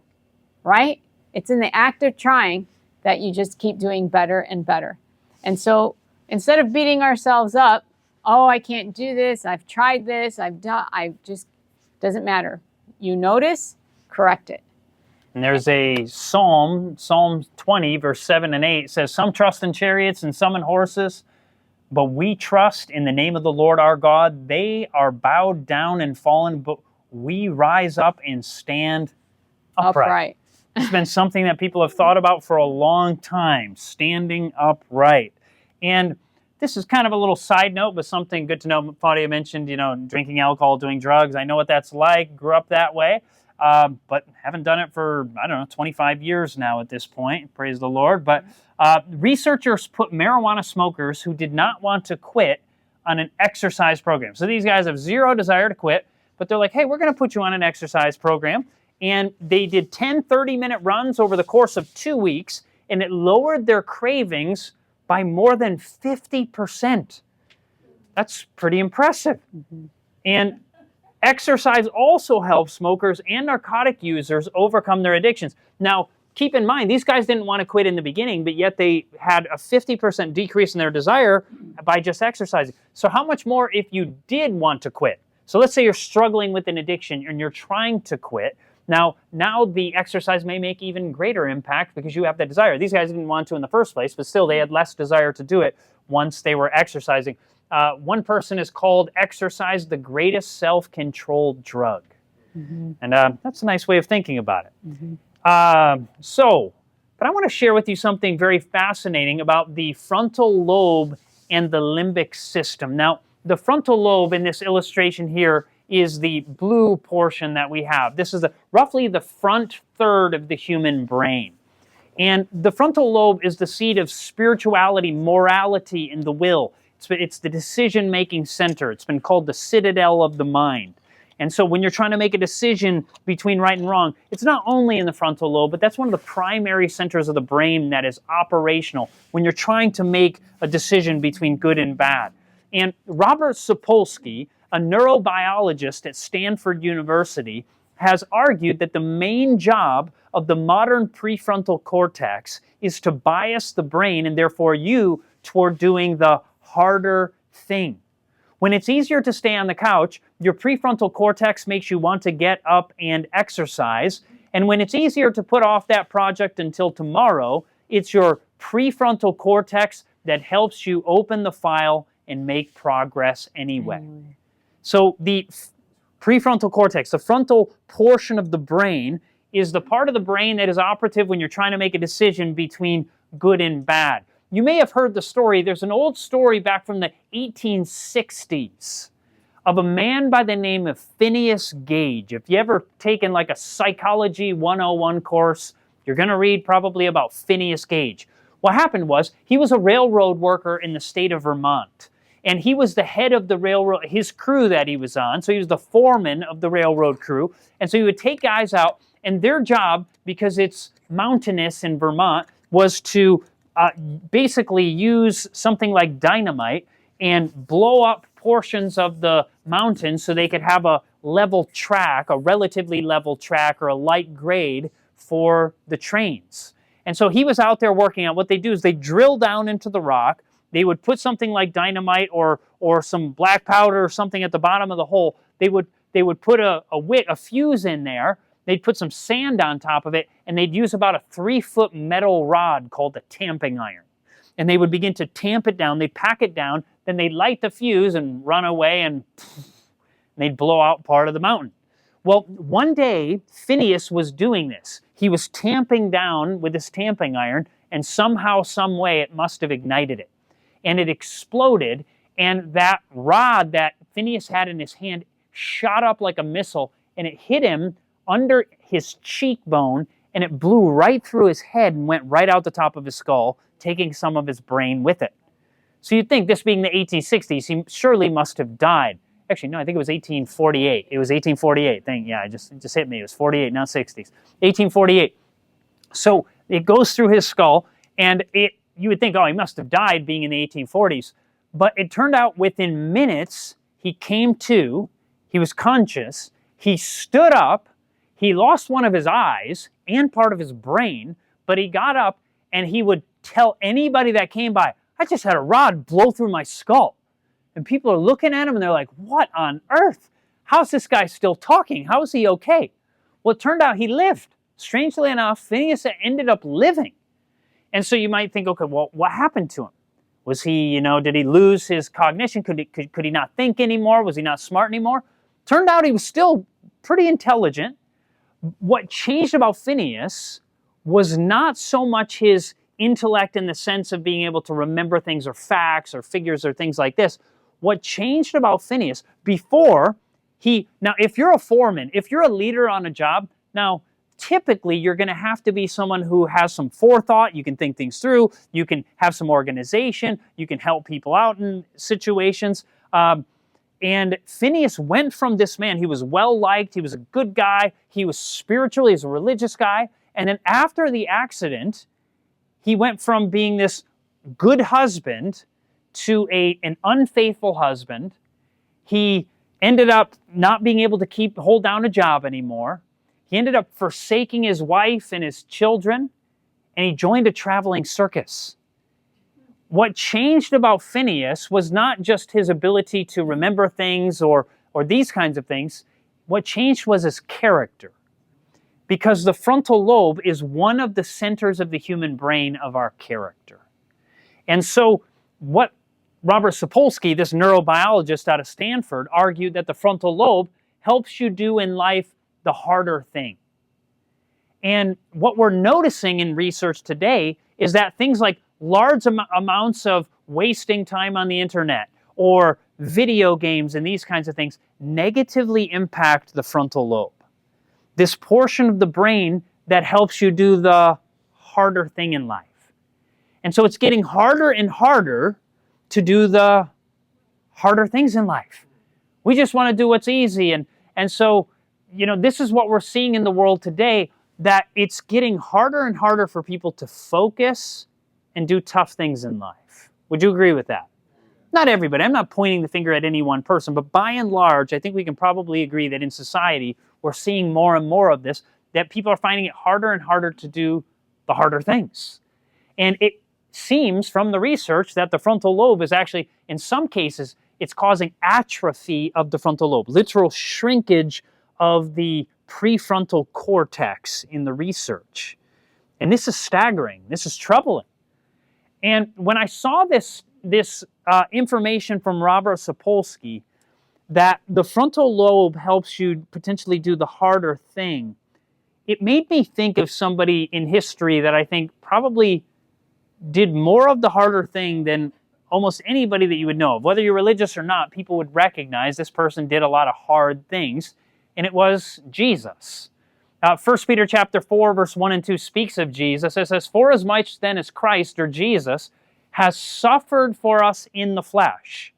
right? It's in the act of trying that you just keep doing better and better. And so Instead of beating ourselves up, oh, I can't do this, I've tried this, doesn't matter. You notice, correct it. And there's a Psalm 20, verse 7 and 8 says, "Some trust in chariots and some in horses, but we trust in the name of the Lord our God. They are bowed down and fallen, but we rise up and stand upright." It's been something that people have thought about for a long time, standing upright. And this is kind of a little side note, but something good to know. Fadia mentioned, drinking alcohol, doing drugs. I know what that's like. Grew up that way, but haven't done it for, 25 years now at this point. Praise the Lord. But researchers put marijuana smokers who did not want to quit on an exercise program. So these guys have zero desire to quit, but they're like, hey, we're going to put you on an exercise program. And they did 10 30-minute runs over the course of 2 weeks, and it lowered their cravings by more than 50%. That's pretty impressive. Mm-hmm. And exercise also helps smokers and narcotic users overcome their addictions. Now, keep in mind, these guys didn't want to quit in the beginning, but yet they had a 50% decrease in their desire by just exercising. So how much more if you did want to quit? So let's say you're struggling with an addiction and you're trying to quit. Now the exercise may make even greater impact because you have that desire. These guys didn't want to in the first place, but still they had less desire to do it once they were exercising. One person has called exercise the greatest self-controlled drug. Mm-hmm. And that's a nice way of thinking about it. Mm-hmm. But I want to share with you something very fascinating about the frontal lobe and the limbic system. Now, the frontal lobe in this illustration here is the blue portion that we have. This is roughly the front third of the human brain. And the frontal lobe is the seat of spirituality, morality, and the will. It's the decision-making center. It's been called the citadel of the mind. And so when you're trying to make a decision between right and wrong, it's not only in the frontal lobe, but that's one of the primary centers of the brain that is operational when you're trying to make a decision between good and bad. And Robert Sapolsky, a neurobiologist at Stanford University, has argued that the main job of the modern prefrontal cortex is to bias the brain and therefore you toward doing the harder thing. When it's easier to stay on the couch, your prefrontal cortex makes you want to get up and exercise. And when it's easier to put off that project until tomorrow, it's your prefrontal cortex that helps you open the file and make progress anyway. So the prefrontal cortex, the frontal portion of the brain, is the part of the brain that is operative when you're trying to make a decision between good and bad. You may have heard the story. There's an old story back from the 1860s of a man by the name of Phineas Gage. If you ever taken like a Psychology 101 course, you're going to read probably about Phineas Gage. What happened was he was a railroad worker in the state of Vermont. And he was the head of the railroad, his crew that he was on. So he was the foreman of the railroad crew. And so he would take guys out, and their job, because it's mountainous in Vermont, was to basically use something like dynamite and blow up portions of the mountain so they could have a level track, a relatively level track or a light grade for the trains. And so he was out there working on what they do is they drill down into the rock. They would put something like dynamite or some black powder or something at the bottom of the hole. They would put a fuse in there. They'd put some sand on top of it, and they'd use about a 3-foot metal rod called a tamping iron. And they would begin to tamp it down. They'd pack it down. Then they'd light the fuse and run away, and they'd blow out part of the mountain. Well, one day, Phineas was doing this. He was tamping down with his tamping iron, and somehow, some way, it must have ignited it. And it exploded, and that rod that Phineas had in his hand shot up like a missile, and it hit him under his cheekbone, and it blew right through his head and went right out the top of his skull, taking some of his brain with it. So you'd think, this being the 1860s, he surely must have died. Actually, no, I think it was 1848. It was 1848. It just hit me. It was 48, not 60s. 1848. So it goes through his skull, and you would think, oh, he must have died being in the 1840s. But it turned out within minutes, he came to, he was conscious, he stood up, he lost one of his eyes and part of his brain, but he got up and he would tell anybody that came by, I just had a rod blow through my skull. And people are looking at him and they're like, what on earth? How's this guy still talking? How is he okay? Well, it turned out he lived. Strangely enough, Phineas ended up living. And so you might think, okay, well, what happened to him? Was he, did he lose his cognition? Could he not think anymore? Was he not smart anymore? Turned out he was still pretty intelligent. What changed about Phineas was not so much his intellect in the sense of being able to remember things or facts or figures or things like this. What changed about Phineas before now if you're a foreman, if you're a leader on a job, now typically you're going to have to be someone who has some forethought, you can think things through, you can have some organization, you can help people out in situations. And Phineas went from this man, he was well-liked, he was a good guy, he was spiritual, he was a religious guy, and then after the accident, he went from being this good husband to an unfaithful husband. He ended up not being able to hold down a job anymore. He ended up forsaking his wife and his children, and he joined a traveling circus. What changed about Phineas was not just his ability to remember things or these kinds of things. What changed was his character. Because the frontal lobe is one of the centers of the human brain of our character. And so what Robert Sapolsky, this neurobiologist out of Stanford, argued that the frontal lobe helps you do in life the harder thing. And what we're noticing in research today is that things like large amounts of wasting time on the internet or video games and these kinds of things negatively impact the frontal lobe. This portion of the brain that helps you do the harder thing in life. And so it's getting harder and harder to do the harder things in life. We just want to do what's easy. And so, this is what we're seeing in the world today, that it's getting harder and harder for people to focus and do tough things in life. Would you agree with that? Not everybody. I'm not pointing the finger at any one person, but by and large, I think we can probably agree that in society, we're seeing more and more of this, that people are finding it harder and harder to do the harder things. And it seems from the research that the frontal lobe is actually, in some cases, it's causing atrophy of the frontal lobe, literal shrinkage of the prefrontal cortex in the research. And this is staggering. This is troubling. And when I saw this information from Robert Sapolsky, that the frontal lobe helps you potentially do the harder thing, it made me think of somebody in history that I think probably did more of the harder thing than almost anybody that you would know of. Whether you're religious or not, people would recognize this person did a lot of hard things, and it was Jesus. 1 Peter chapter 4, verse 1 and 2 speaks of Jesus. It says, "For as much then as Christ, or Jesus, has suffered for us in the flesh,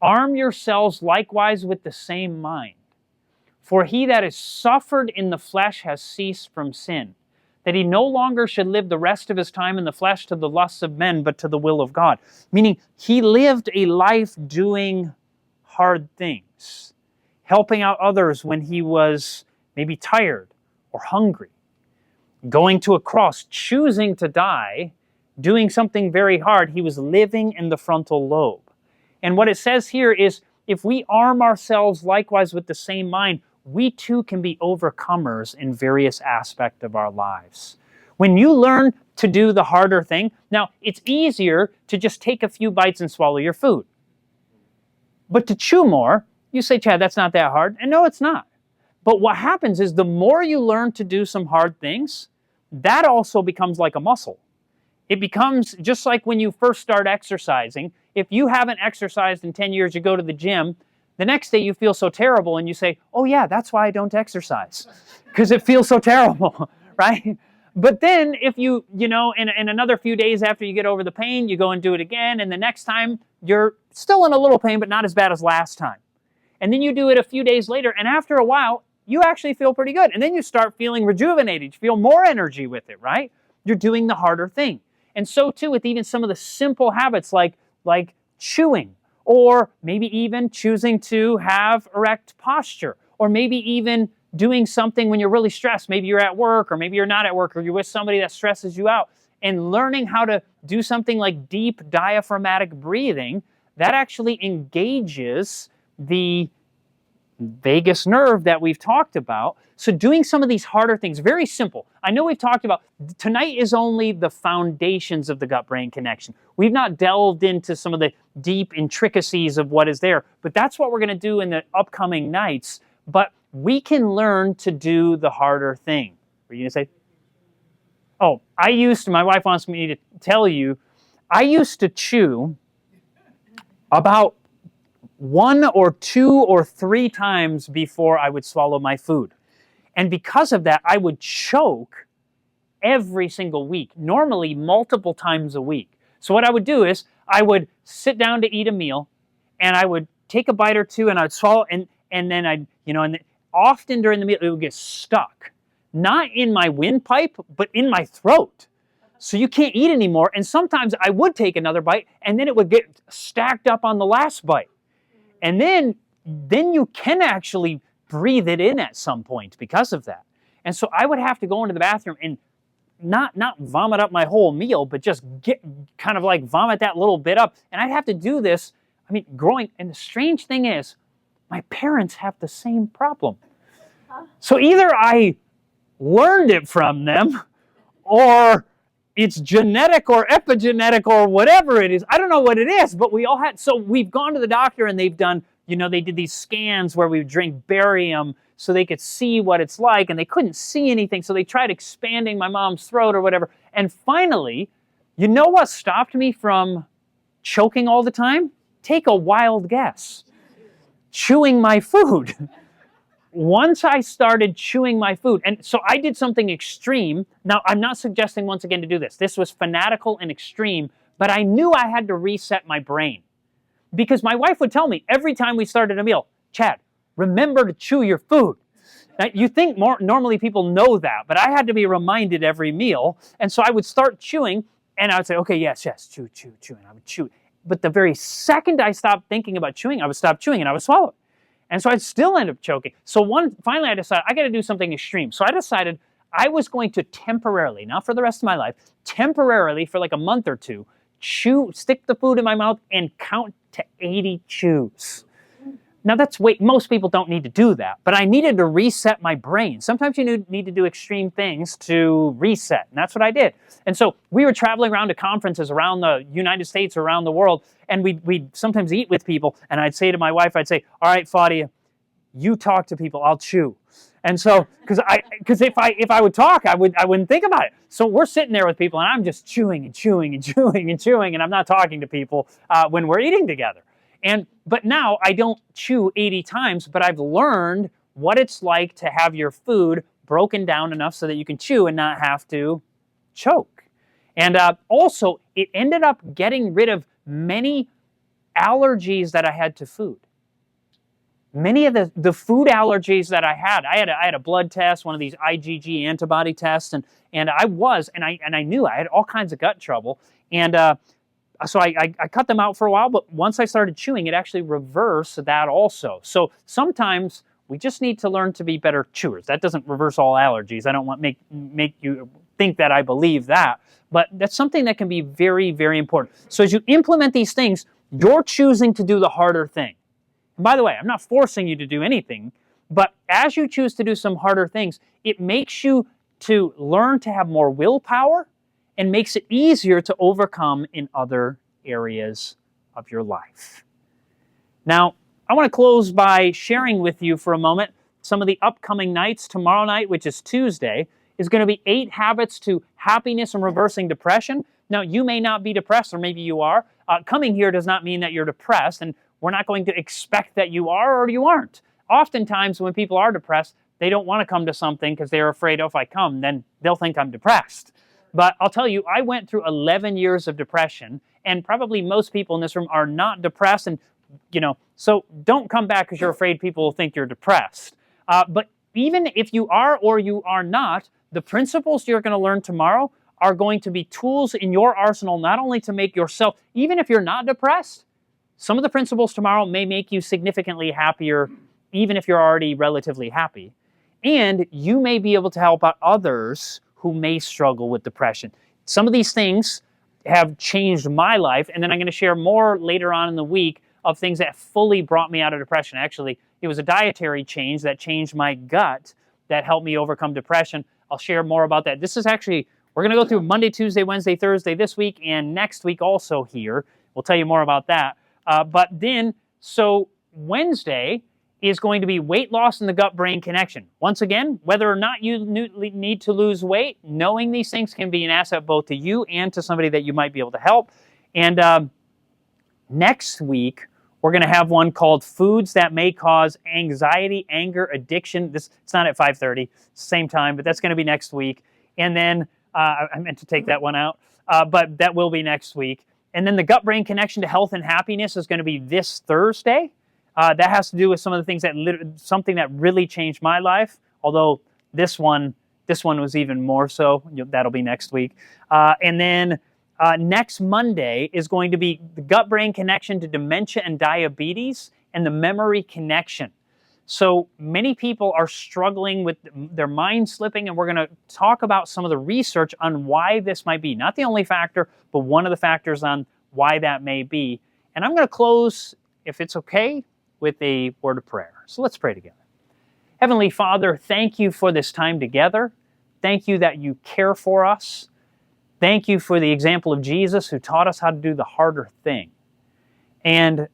arm yourselves likewise with the same mind. For he that is suffered in the flesh has ceased from sin, that he no longer should live the rest of his time in the flesh to the lusts of men, but to the will of God." Meaning, he lived a life doing hard things, helping out others when he was maybe tired or hungry, going to a cross, choosing to die, doing something very hard. He was living in the frontal lobe. And what it says here is, if we arm ourselves likewise with the same mind, we too can be overcomers in various aspects of our lives. When you learn to do the harder thing, now it's easier to just take a few bites and swallow your food. But to chew more, you say, "Chad, that's not that hard." And no, it's not. But what happens is the more you learn to do some hard things, that also becomes like a muscle. It becomes just like when you first start exercising. If you haven't exercised in 10 years, you go to the gym, the next day you feel so terrible and you say, "Oh yeah, that's why I don't exercise, because it feels so terrible," right? But then if you in another few days after you get over the pain, you go and do it again, and the next time you're still in a little pain, but not as bad as last time. And then you do it a few days later, and after a while, you actually feel pretty good. And then you start feeling rejuvenated. You feel more energy with it, right? You're doing the harder thing. And so too with even some of the simple habits like chewing, or maybe even choosing to have erect posture, or maybe even doing something when you're really stressed. Maybe you're at work, or maybe you're not at work, or you're with somebody that stresses you out, and learning how to do something like deep diaphragmatic breathing, that actually engages the vagus nerve that we've talked about. So doing some of these harder things, very simple. I know we've talked about, tonight is only the foundations of the gut-brain connection. We've not delved into some of the deep intricacies of what is there, but that's what we're going to do in the upcoming nights. But we can learn to do the harder thing. Were you going to say? Oh, my wife wants me to tell you, I used to chew about 1 or 2 or 3 times before I would swallow my food. And because of that, I would choke every single week, normally multiple times a week. So what I would do is I would sit down to eat a meal, and I would take a bite or two, and I'd swallow, and then I'd, and often during the meal, it would get stuck. Not in my windpipe, but in my throat. So you can't eat anymore. And sometimes I would take another bite, and then it would get stacked up on the last bite. And then you can actually breathe it in at some point because of that. And so I would have to go into the bathroom and not vomit up my whole meal, but just kind of like vomit that little bit up. And I'd have to do this, growing. And the strange thing is, my parents have the same problem. So either I learned it from them, or it's genetic or epigenetic or whatever it is. I don't know what it is, but we all had. So we've gone to the doctor, and they've done, they did these scans where we would drink barium so they could see what it's like, and they couldn't see anything. So they tried expanding my mom's throat or whatever. And finally, you know what stopped me from choking all the time? Take a wild guess. Chewing my food. Once I started chewing my food, and so I did something extreme. Now, I'm not suggesting once again to do this. This was fanatical and extreme, but I knew I had to reset my brain. Because my wife would tell me every time we started a meal, Chad, remember to chew your food. Now, you think normally people know that, but I had to be reminded every meal. And so I would start chewing, and I would say, okay, yes, chew, and I would chew. But the very second I stopped thinking about chewing, I would stop chewing and I would swallow it. And so I'd still end up choking. So finally I decided I got to do something extreme. So I decided I was going to temporarily, not for the rest of my life, temporarily for like a month or two, stick the food in my mouth and count to 80 chews. Now most people don't need to do that, but I needed to reset my brain. Sometimes you need to do extreme things to reset, and that's what I did. And so we were traveling around to conferences around the United States, around the world, and we'd sometimes eat with people, and I'd say to my wife, all right, Fadia, you talk to people, I'll chew. And so, because if I would talk, I wouldn't think about it. So we're sitting there with people, and I'm just chewing and chewing and chewing and chewing, and I'm not talking to people when we're eating together. But now I don't chew 80 times, but I've learned what it's like to have your food broken down enough so that you can chew and not have to choke. And also, it ended up getting rid of many allergies that I had to food. Many of the food allergies that I had a blood test, one of these IgG antibody tests, and I knew I had all kinds of gut trouble, and so I cut them out for a while, but once I started chewing, it actually reversed that also. So sometimes we just need to learn to be better chewers. That doesn't reverse all allergies. I don't want to make you think that I believe that, but that's something that can be very, very important. So as you implement these things, you're choosing to do the harder thing. And by the way, I'm not forcing you to do anything, but as you choose to do some harder things, it makes you to learn to have more willpower and makes it easier to overcome in other areas of your life. Now, I want to close by sharing with you for a moment some of the upcoming nights. Tomorrow night, which is Tuesday, is going to be 8 habits to happiness and reversing depression. Now, you may not be depressed, or maybe you are. Coming here does not mean that you're depressed, and we're not going to expect that you are or you aren't. Oftentimes, when people are depressed, they don't want to come to something because they're afraid, if I come, then they'll think I'm depressed. But I'll tell you, I went through 11 years of depression, and probably most people in this room are not depressed, and so don't come back because you're afraid people will think you're depressed. But even if you are or you are not, the principles you're going to learn tomorrow are going to be tools in your arsenal, not only to make yourself, even if you're not depressed, some of the principles tomorrow may make you significantly happier, even if you're already relatively happy. And you may be able to help out others who may struggle with depression. Some of these things have changed my life. And then I'm going to share more later on in the week of things that fully brought me out of depression. Actually, it was a dietary change that changed my gut that helped me overcome depression. I'll share more about that. This is actually, we're going to go through Monday, Tuesday, Wednesday, Thursday this week, and next week also here. We'll tell you more about that. But then, so Wednesday is going to be weight loss and the gut-brain connection. Once again, whether or not you need to lose weight, knowing these things can be an asset both to you and to somebody that you might be able to help. And next week, we're going to have one called Foods That May Cause Anxiety, Anger, Addiction. It's not at 5:30, same time, but that's going to be next week. And then, I meant to take that one out, but that will be next week. And then the gut-brain connection to health and happiness is going to be this Thursday. That has to do with some of the things something that really changed my life. Although this one was even more so. That'll be next week. And then next Monday is going to be the gut-brain connection to dementia and diabetes and the memory connection. So many people are struggling with their mind slipping, and we're going to talk about some of the research on why this might be. Not the only factor, but one of the factors on why that may be. And I'm going to close, if it's okay, with a word of prayer. So let's pray together. Heavenly Father, thank you for this time together. Thank you that you care for us. Thank you for the example of Jesus who taught us how to do the harder thing. And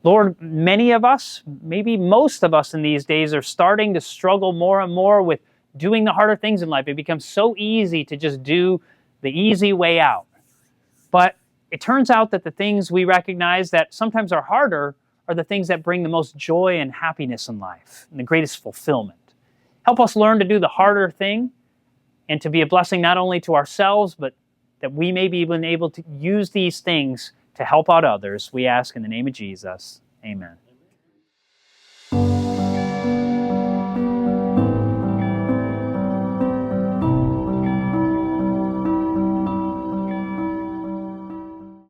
Lord, many of us, maybe most of us in these days are starting to struggle more and more with doing the harder things in life. It becomes so easy to just do the easy way out. But it turns out that the things we recognize that sometimes are harder are the things that bring the most joy and happiness in life and the greatest fulfillment. Help us learn to do the harder thing and to be a blessing not only to ourselves, but that we may be able to use these things to help out others. We ask in the name of Jesus. Amen.